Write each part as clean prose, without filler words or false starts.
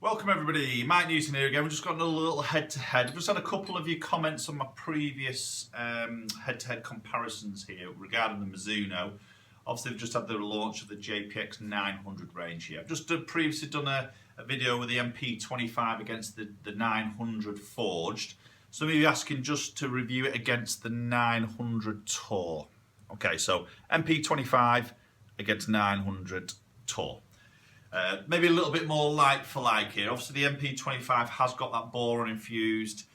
Welcome everybody, Mike Newton here again. We've just got another little head-to-head. I've just had a couple of your comments on my previous head-to-head comparisons here regarding the Mizuno. Obviously we've just had the launch of the JPX-900 range here. I've just previously done a video with the MP-25 against the 900 forged. Some of you asking just to review it against the 900 Tour. Okay, so MP-25 against 900 Tour. Maybe a little bit more like for like here. Obviously the MP-25 has got that boron infused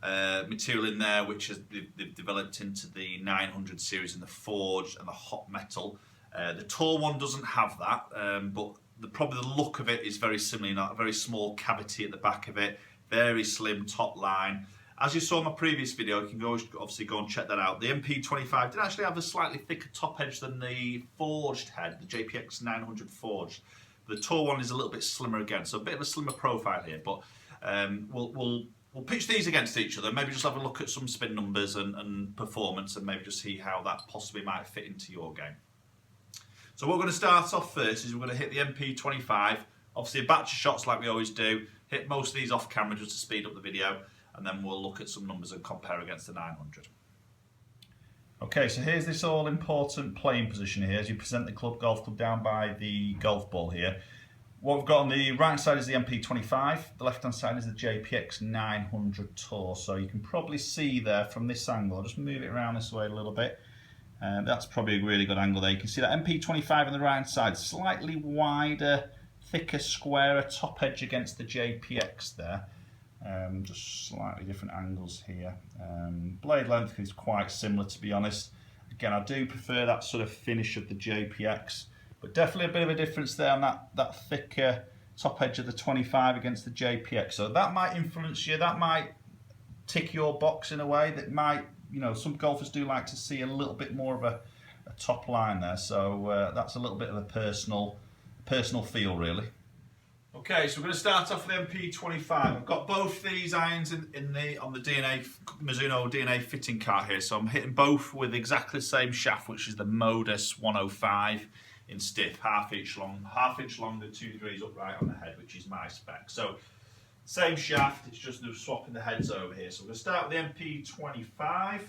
material in there, which they've developed into the 900 series in the forged and the hot metal. The Tour one doesn't have that, but probably the look of it is very similar. Not a very small cavity at the back of it, very slim top line. As you saw in my previous video, you can obviously go and check that out. The MP-25 did actually have a slightly thicker top edge than the forged head, the JPX-900 forged. The Tour one is a little bit slimmer again, so a bit of a slimmer profile here. But we'll pitch these against each other. Maybe just have a look at some spin numbers and performance, and maybe just see how that possibly might fit into your game. So what we're going to start off first is we're going to hit the MP-25. Obviously a batch of shots like we always do. Hit most of these off camera just to speed up the video, and then we'll look at some numbers and compare against the 900. Okay, so here's this all-important playing position here as you present the golf club down by the golf ball here. What we've got on the right side is the MP-25, the left-hand side is the JPX-900 Tour. So you can probably see there from this angle, I'll just move it around this way a little bit. That's probably a really good angle there. You can see that MP-25 on the right side, slightly wider, thicker, squarer top edge against the JPX there. Just slightly different angles here. Blade length is quite similar, to be honest. Again, I do prefer that sort of finish of the JPX, but definitely a bit of a difference there on that thicker top edge of the 25 against the JPX. So that might influence you, that might tick your box in a way. That might, you know, some golfers do like to see a little bit more of a top line there. So that's a little bit of a personal feel, really. Okay, so we're going to start off with the MP-25. I've got both these irons on the Mizuno DNA fitting cart here, so I'm hitting both with exactly the same shaft, which is the Modus 105 in stiff, half inch longer, 2 degrees upright on the head, which is my spec. So same shaft, it's just swapping the heads over here. So we're going to start with the MP-25.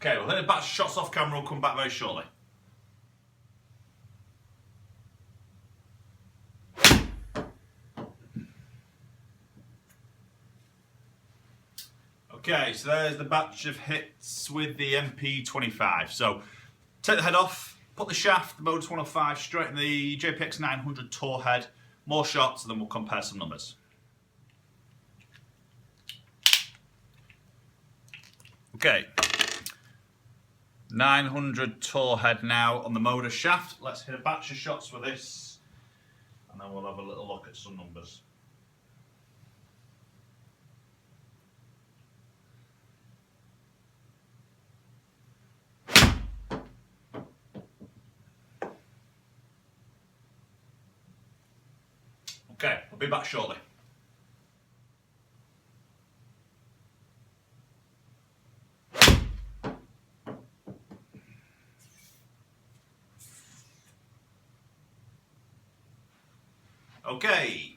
Okay, we'll hit a batch of shots off camera, we'll come back very shortly. Okay, so there's the batch of hits with the MP-25. So, take the head off, put the shaft, the Modus 105, straight in the JPX-900 Tour head, more shots, and then we'll compare some numbers. Okay. 900 Tour head now on the Modus shaft. Let's hit a batch of shots with this, and then we'll have a little look at some numbers. Okay, I'll be back shortly. Okay,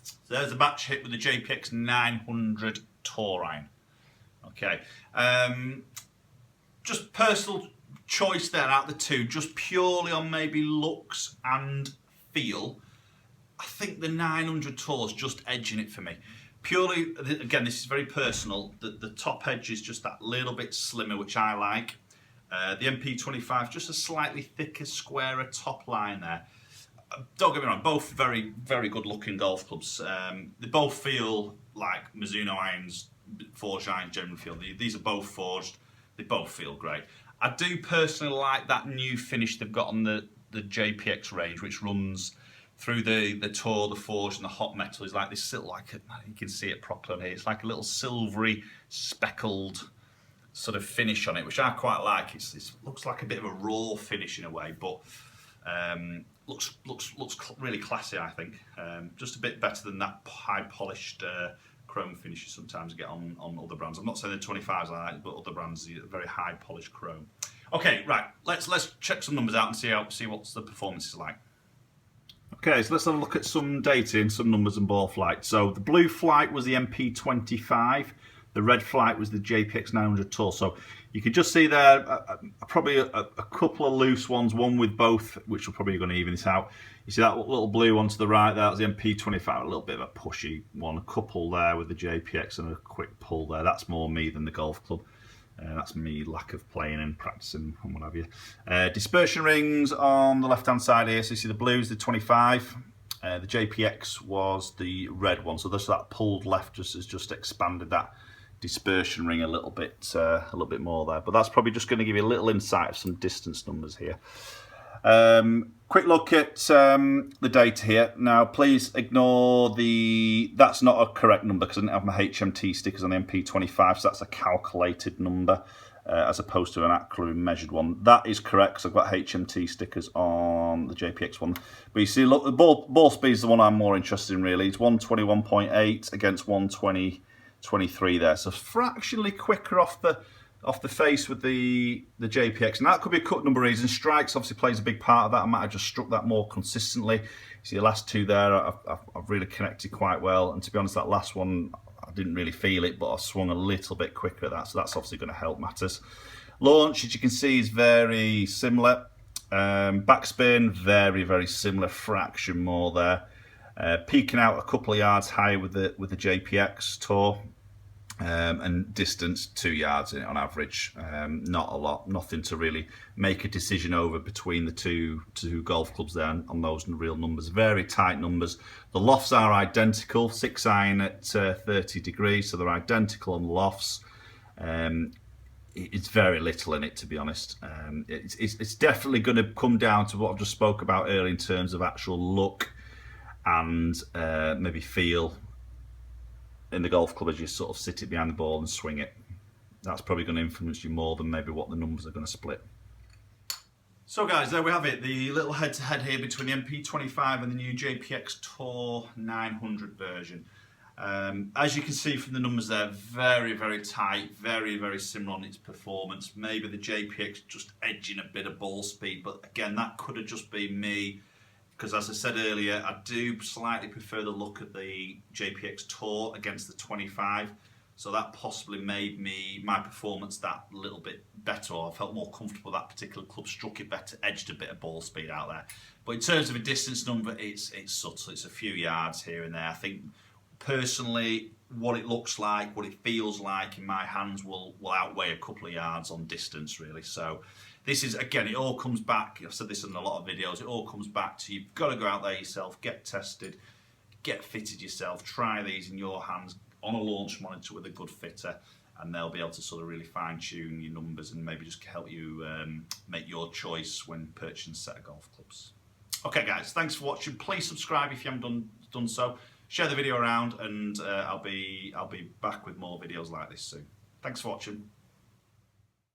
so there's a batch hit with the JPX-900 Tour iron. Okay, just personal choice there out of the two, just purely on maybe looks and feel. I think the 900 Tour's just edging it for me. Purely, again, this is very personal. The top edge is just that little bit slimmer, which I like. The MP-25, just a slightly thicker, squarer top line there. Don't get me wrong, both very, very good looking golf clubs. They both feel like Mizuno irons, forged irons generally feel. These are both forged, they both feel great. I do personally like that new finish they've got on the JPX range, which runs through the Tour, the forged and the hot metal. Is like this little, you can see it properly on here, it's like a little silvery speckled sort of finish on it, which I quite like. It looks like a bit of a raw finish in a way, but looks really classy, I think. Just a bit better than that high polished chrome finish you sometimes get on other brands. I'm not saying the 25s like that, but other brands very high polished chrome. Okay, right. Let's check some numbers out and see what's the performance is like. Okay, so let's have a look at some data and some numbers and ball flight. So the blue flight was the MP-25. The red flight was the JPX-900 Tour. So you can just see there probably a couple of loose ones, one with both, which are probably going to even this out. You see that little blue one to the right there, that's the MP-25, a little bit of a pushy one. A couple there with the JPX and a quick pull there. That's more me than the golf club. That's me lack of playing and practicing and what have you. Dispersion rings on the left hand side here. So you see the blue is the 25. The JPX was the red one. So that pulled left has just expanded that dispersion ring a little bit more there. But that's probably just going to give you a little insight of some distance numbers here. Quick look at the data here. Now, please ignore that's not a correct number because I didn't have my HMT stickers on the MP25, so that's a calculated number as opposed to an actually measured one. That is correct because I've got HMT stickers on the JPX one. But you see, look, the ball speed is the one I'm more interested in really. It's 121.8 against 120.23 there, so fractionally quicker off the face with the JPX, and that could be a cut number of reasons. Strikes obviously plays a big part of that. I might have just struck that more consistently. See the last two there, I've really connected quite well, and to be honest, that last one I didn't really feel it, but I swung a little bit quicker at that, so that's obviously going to help matters. Launch, as you can see, is very similar. Backspin, very similar, fraction more there. Peaking out a couple of yards higher with the JPX Tour. And distance 2 yards on average, not a lot, nothing to really make a decision over between the two golf clubs there on those real numbers. Very tight numbers. The lofts are identical, 6 iron at 30 degrees, so they're identical on the lofts. It's very little in it, to be honest. It's definitely going to come down to what I've just spoke about earlier in terms of actual look and maybe feel in the golf club as you sort of sit it behind the ball and swing it. That's probably going to influence you more than maybe what the numbers are going to split. So guys, there we have it, the little head-to-head here between the MP-25 and the new JPX Tour 900 version. As you can see from the numbers there, very tight, very similar on its performance. Maybe the JPX just edging a bit of ball speed, but again, that could have just been me. Because as I said earlier, I do slightly prefer the look at the JPX Tour against the 25. So that possibly made my performance that little bit better, or I felt more comfortable that particular club, struck it better, edged a bit of ball speed out there. But in terms of a distance number, it's subtle, it's a few yards here and there. I think personally, what it looks like, what it feels like in my hands will outweigh a couple of yards on distance really. So this is, again, it all comes back, I've said this in a lot of videos, it all comes back to you've got to go out there yourself, get tested, get fitted yourself, try these in your hands on a launch monitor with a good fitter, and they'll be able to sort of really fine tune your numbers and maybe just help you make your choice when purchasing a set of golf clubs. Okay guys, thanks for watching. Please subscribe if you haven't done so. Share the video around, and I'll be back with more videos like this soon. Thanks for watching.